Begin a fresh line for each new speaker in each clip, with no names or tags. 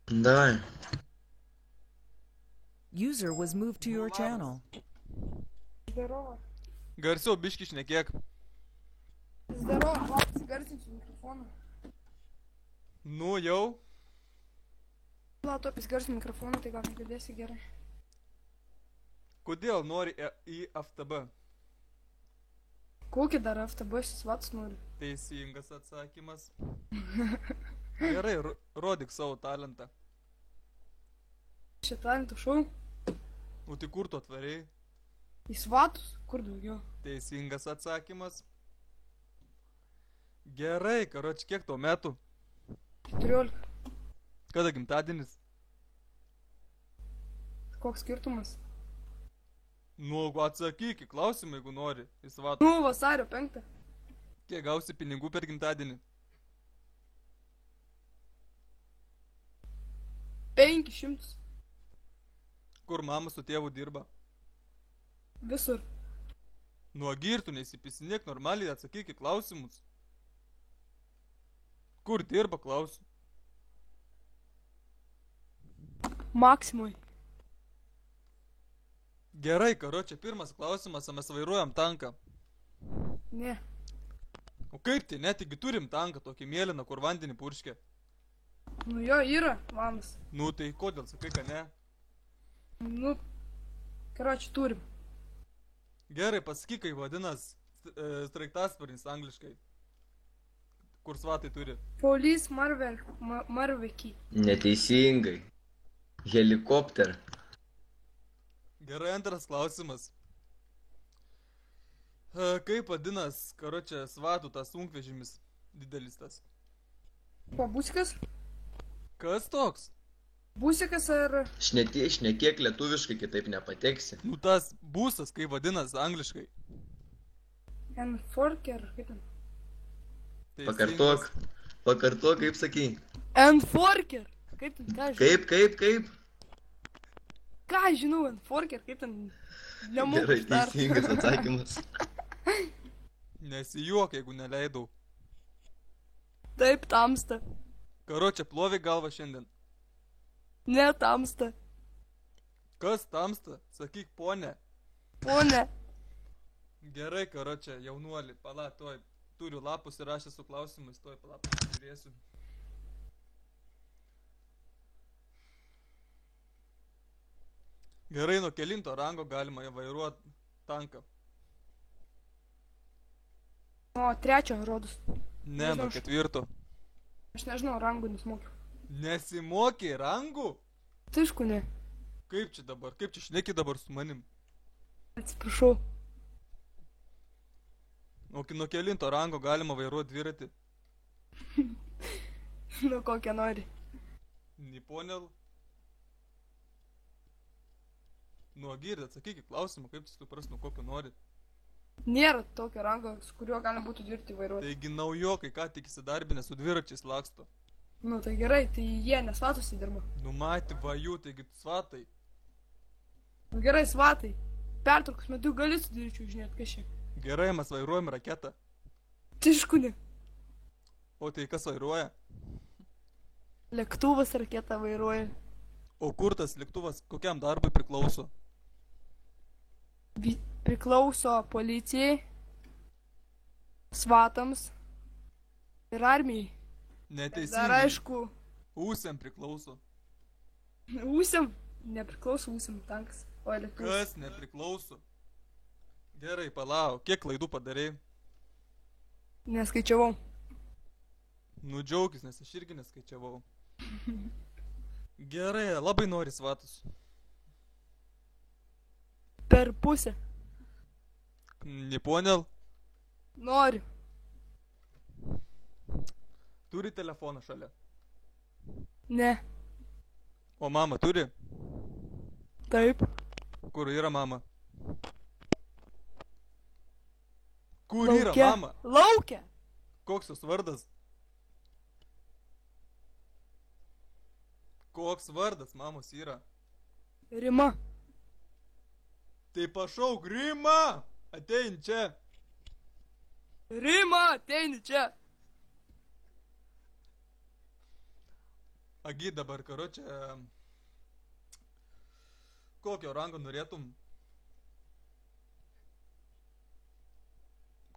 Давай.
User was moved to your channel.
Здорово.
Garsiau biški šnekėk.
Здорово, ладно, гарсинчу микрофона.
Nu jau.
Ладно, топis garsinį mikrofoną, tai gal negirdėsi gerai.
Kodėl nori į FTB?
Kokį dar FTB šis vatas nori?
Teisingas atsakymas. Gerai, rodyk savo talentą.
Šitą talentų šau?
Nu tai kur tu atvarėjai?
Į svatus? Kur daugiau?
Teisingas atsakymas. Gerai, karoči, kiek tau metų?
14.
Kada gimtadienis?
Koks skirtumas?
Nu, atsakyk į klausimą, jeigu nori. Į svatų.
Nu, vasario 5.
Kiek gausi pinigų per gimtadienį?
500.
Kur mama su tėvu dirba?
Visur.
Nu, agirtų, nesipisinėk, normaliai atsakyk į klausimus. Kur dirba, klausiu?
Maksimui.
Gerai, karoči, pirmas klausimas, mes vairuojam tanką.
Ne.
O kaip tai, netigi turim tanką, tokį mėlyną, kur vandenį purškia.
Nu jo yra, vanas.
Nu, tai kodėl sakai, kad ne?
Nu, karoči, turim.
Gerai, pasakyk, kai vadinas straiktasparnis angliškai. Kur svatai turi?
Police Marveki.
Neteisingai. Helikopter.
Gerai, antras klausimas. Kaip vadinas, karočią, svatų tas sunkvežimis didelis tas?
Pabusikas?
Kas toks?
Busikas ar...
Šnekėk lietuviškai, kitaip nepateksi.
Nu tas būsas, kaip vadinas angliškai.
Enforker, kaip ten?
Pakartok, kaip sakai.
Enforker! Kaip ten, ką žinau?
Kaip?
Ką žinau, Enforker, kaip ten? Nemoku
Gerai,
ištart.
teisingas atsakymas.
Nesijuok, jeigu neleidau.
Taip, tamsta.
Karočią, plovi galvą šiandien.
Ne, tamsta.
Kas tamsta? Sakyk, ponė.
Pone.
Gerai, karočią, jaunuolį, pala, toj. Turiu lapus įrašę su klausimais, toj pala, pasižiūrėsiu. Gerai, nuo kelinto rango galima vairuoti tanką.
O, 3 rodus.
Ne, nuo 4.
Aš nežinau, rangų nesmokiu.
Nesimokė rangų?
Tai aišku, ne.
Kaip čia dabar? Kaip čia šneki dabar su manim?
Atsiprašau.
O nuo kelinto rango galima vairuoti dviratį?
Nu, kokią nori.
Niponel. Nu, girdė, atsakyk į klausimą, kaip tu supras, nuo kokio nori.
Nėra tokio rango, su kuriuo galima būtų dviratį vairuoti.
Taigi naujokai, ką tik įsidarbinę su dviračiais laksto.
Nu, tai gerai, tai jie nesvatus įdirba.
Numatė vajų, taigi svatai.
Nu, gerai, svatai. Pertraukus metu gali su dviračiu žinėt, kas čia.
Gerai, mes vairuojam raketą.
Tai aišku, ne.
O tai kas vairuoja?
Lėktuvas raketą vairuoja.
O kur tas lėktuvas, kokiam darbui priklauso?
Priklauso policijai, svatams ir armijai.
Neteisingai.
Dar aišku,
Ūsiam priklauso.
ūsiam, nepriklauso ūsiam tankas, o lėktuvas.
Kas nepriklauso? Gerai, palauk, kiek klaidų padarei?
Neskaičiavau.
Nu džiaugis, nes aš irgi neskaičiavau. Gerai, labai nori svatus.
Per pusę.
Niponel,
Noriu.
turi telefoną šalia.
Ne.
O mama turi?
Taip.
Kur yra mama? Kur
Lauke.
yra mama?
Lauke.
Koks jos vardas? Koks vardas mamos yra?
Rima.
Tai pašauk, Rima! Atein čia.
Rima, ateini čia.
Agi dabar, karočią. Kokio rango norėtum?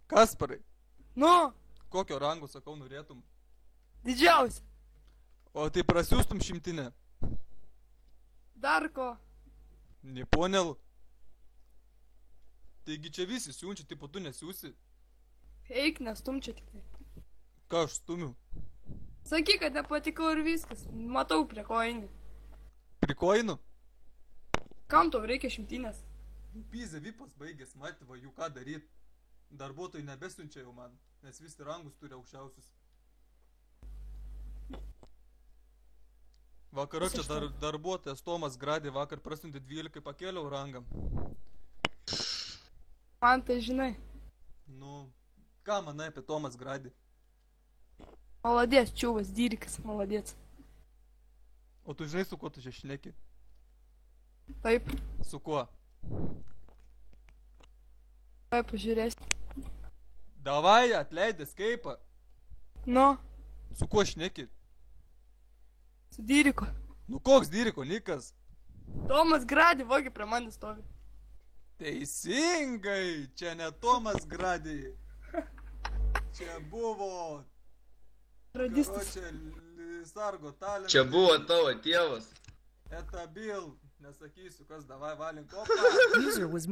Kasparai,
Nu,
kokio rango, sakau, norėtum?
didžiausia.
O tai prasiūstum 100.
Dar ko?
Neponel. Taigi čia visi siunčia, tipo tu nesiūsi.
Eik, nestumčia tik tai.
Ką aš stumiu?
Sakyk, kad nepatikau ir viskas. Matau prie ko eini.
Prikoinu?
Kam tau reikia 100?
Pyzė vipas baigės, matyva, jų ką daryt. Darbuotojai nebesiunčia jau man, nes visi rangus turi aukščiausius. Vakaro čia darbuotojas Tomas Gradė vakar prasiuntė 12, pakėliau rangą.
Man tai žinai.
Nu, ką manai apie Tomas Gradį?
Maladės, čiūvas, dyrikas, maladės.
O tu žinai, su kuo tu čia šneki?
Taip,
Su kuo?
taip, pažiūrės.
Davai, atleidė skeipą.
Nu,
Su kuo šneki?
su dyriku.
Nu koks dyriko, Nikas?
Tomas Gradė, vogi prie manęs stovi.
Teisingai, čia ne Tomas Gradė. Čia buvo...
Radistas.
Karočią, sargo talentas.
Čia buvo tavo tėvas.
Eta bil, nesakysiu kas, davai valink kopą.
User was moved.